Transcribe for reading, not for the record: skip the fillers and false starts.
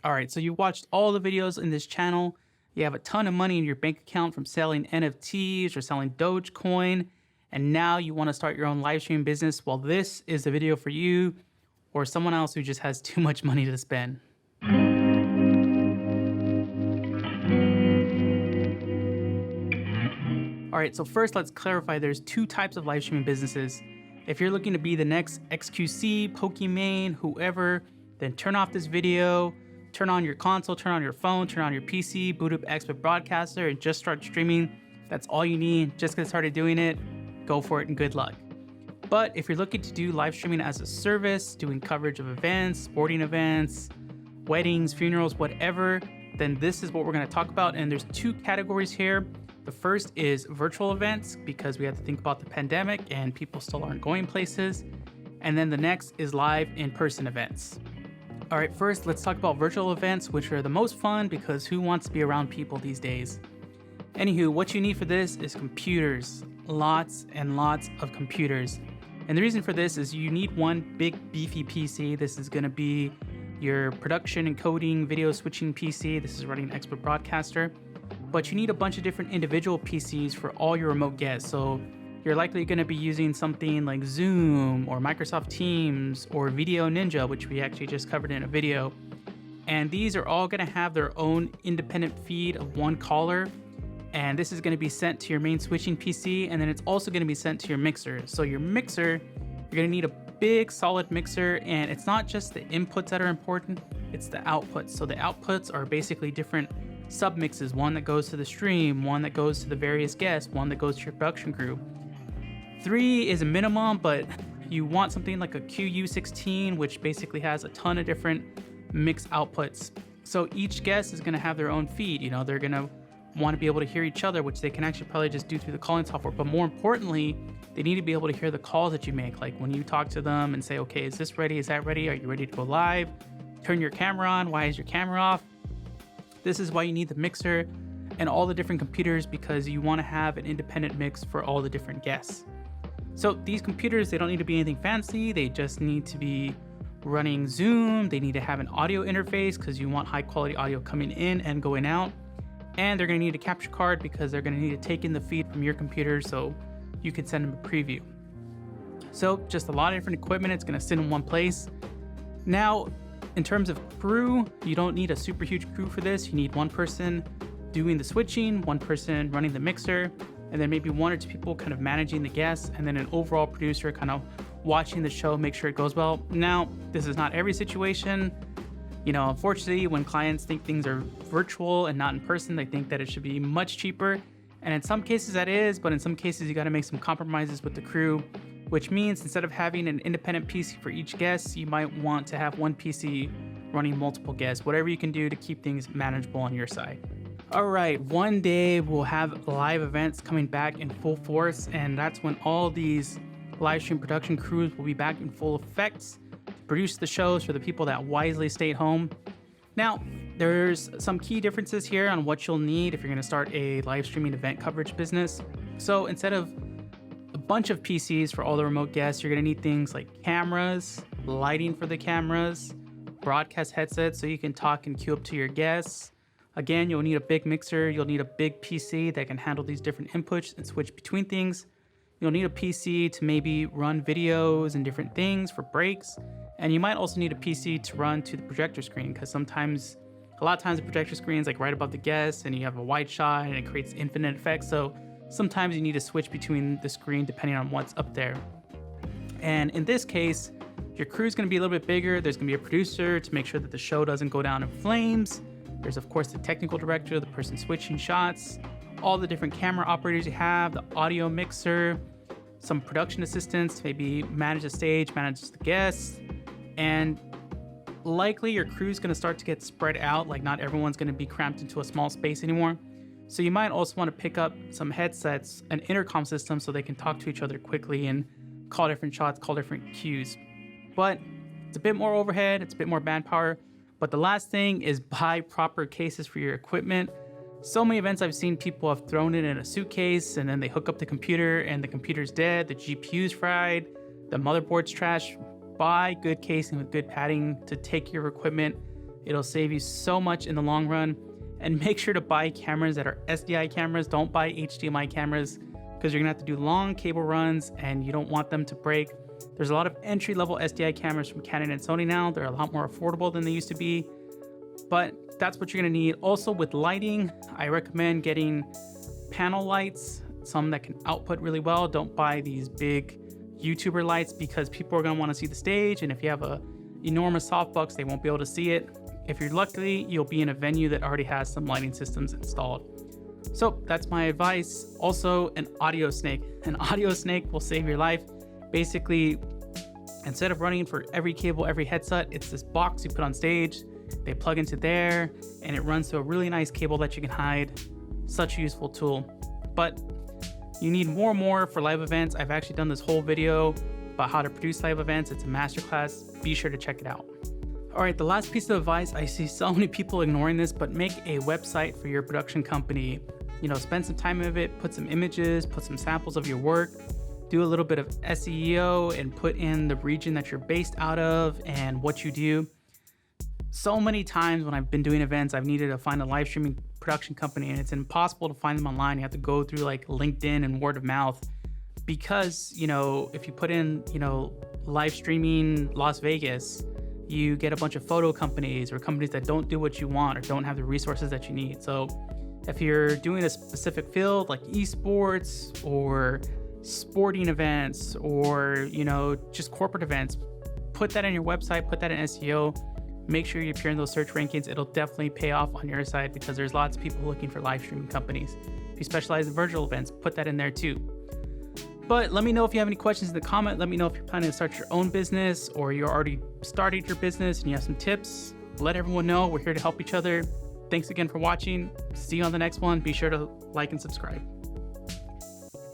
All right, so you watched all the videos in this channel. You have a ton of money in your bank account from selling NFTs or selling Dogecoin, and now you want to start your own live stream business. Well, this is the video for you or someone else who just has too much money to spend. All right, so first let's clarify there's two types of live streaming businesses. If you're looking to be the next XQC, Pokimane, whoever, then turn off this video, turn on your console, turn on your phone, turn on your PC, boot up XSplit Broadcaster, and just start streaming. If that's all you need, just get started doing it, go for it and good luck. But if you're looking to do live streaming as a service, doing coverage of events, sporting events, weddings, funerals, whatever, then this is what we're gonna talk about. And there's two categories here. The first is virtual events, because we have to think about the pandemic and people still aren't going places. And then the next is live in-person events. All right, first let's talk about virtual events, which are the most fun because who wants to be around people these days? Anywho, what you need for this is computers, lots and lots of computers. And the reason for this is you need one big beefy PC. This is gonna be your production, encoding, video switching PC. This is running XSplit Broadcaster. But you need a bunch of different individual PCs for all your remote guests. So you're likely going to be using something like Zoom or Microsoft Teams or Video Ninja, which we actually just covered in a video. And these are all going to have their own independent feed of one caller. And this is going to be sent to your main switching PC. And then it's also going to be sent to your mixer. So your mixer, you're going to need a big solid mixer. And it's not just the inputs that are important, it's the outputs. So the outputs are basically different submixes, one that goes to the stream, one that goes to the various guests, one that goes to your production crew. 3 is a minimum, but you want something like a QU16, which basically has a ton of different mix outputs. So each guest is going to have their own feed. You know, they're going to want to be able to hear each other, which they can actually probably just do through the calling software. But more importantly, they need to be able to hear the calls that you make. Like when you talk to them and say, okay, is this ready? Is that ready? Are you ready to go live? Turn your camera on. Why is your camera off? This is why you need the mixer and all the different computers, because you want to have an independent mix for all the different guests. So these computers, they don't need to be anything fancy. They just need to be running Zoom. They need to have an audio interface because you want high quality audio coming in and going out. And they're going to need a capture card because they're going to need to take in the feed from your computer so you can send them a preview. So just a lot of different equipment. It's going to sit in one place. Now, in terms of crew, you don't need a super huge crew for this. You need one person doing the switching, one person running the mixer, and then maybe 1 or 2 people kind of managing the guests, and then an overall producer kind of watching the show, make sure it goes well. Now, this is not every situation. You know, unfortunately, when clients think things are virtual and not in person, they think that it should be much cheaper. And in some cases that is, but in some cases you got to make some compromises with the crew, which means instead of having an independent PC for each guest, you might want to have one PC running multiple guests, whatever you can do to keep things manageable on your side. All right, one day we'll have live events coming back in full force, and that's when all these live stream production crews will be back in full effect to produce the shows for the people that wisely stayed home. Now, there's some key differences here on what you'll need if you're gonna start a live streaming event coverage business. So instead of a bunch of PCs for all the remote guests, you're gonna need things like cameras, lighting for the cameras, broadcast headsets so you can talk and queue up to your guests. Again, you'll need a big mixer, you'll need a big PC that can handle these different inputs and switch between things. You'll need a PC to maybe run videos and different things for breaks. And you might also need a PC to run to the projector screen, because a lot of times the projector screen is like right above the guest and you have a wide shot and it creates infinite effects. So sometimes you need to switch between the screen depending on what's up there. And in this case, your crew is going to be a little bit bigger. There's going to be a producer to make sure that the show doesn't go down in flames. There's of course the technical director, the person switching shots, all the different camera operators you have, the audio mixer, some production assistants to maybe manage the stage, manage the guests. And likely your crew is going to start to get spread out. Like not everyone's going to be cramped into a small space anymore. So you might also want to pick up some headsets, an intercom system, so they can talk to each other quickly and call different shots, call different cues. But it's a bit more overhead, it's a bit more manpower. But the last thing is buy proper cases for your equipment. So many events I've seen people have thrown it in a suitcase and then they hook up the computer and the computer's dead, the GPU's fried, the motherboard's trash. Buy good casing with good padding to take your equipment It'll save you so much in the long run. And make sure to buy cameras that are SDI cameras. Don't buy HDMI cameras because you're gonna have to do long cable runs and you don't want them to break. There's a lot of entry-level SDI cameras from Canon and Sony now. They're a lot more affordable than they used to be, but that's what you're gonna need. Also with lighting, I recommend getting panel lights, some that can output really well. Don't buy these big YouTuber lights because people are gonna wanna see the stage, and if you have a enormous softbox, they won't be able to see it. If you're lucky, you'll be in a venue that already has some lighting systems installed. So that's my advice. Also, an audio snake. An audio snake will save your life. Basically, instead of running for every cable, every headset, it's this box you put on stage. They plug into there and it runs to a really nice cable that you can hide. Such a useful tool. But you need more for live events. I've actually done this whole video about how to produce live events. It's a masterclass. Be sure to check it out. All right, the last piece of advice, I see so many people ignoring this, but make a website for your production company. You know, spend some time with it, put some images, put some samples of your work, do a little bit of SEO and put in the region that you're based out of and what you do. So many times when I've been doing events, I've needed to find a live streaming production company and it's impossible to find them online. You have to go through like LinkedIn and word of mouth because, you know, if you put in, you know, live streaming Las Vegas, you get a bunch of photo companies or companies that don't do what you want or don't have the resources that you need. So if you're doing a specific field like esports or sporting events or, you know, just corporate events, put that in your website, put that in SEO, make sure you appear in those search rankings. It'll definitely pay off on your side because there's lots of people looking for live streaming companies. If you specialize in virtual events, put that in there too. But let me know if you have any questions in the comment. Let me know if you're planning to start your own business or you already started your business and you have some tips. Let everyone know. We're here to help each other. Thanks again for watching. See you on the next one. Be sure to like and subscribe.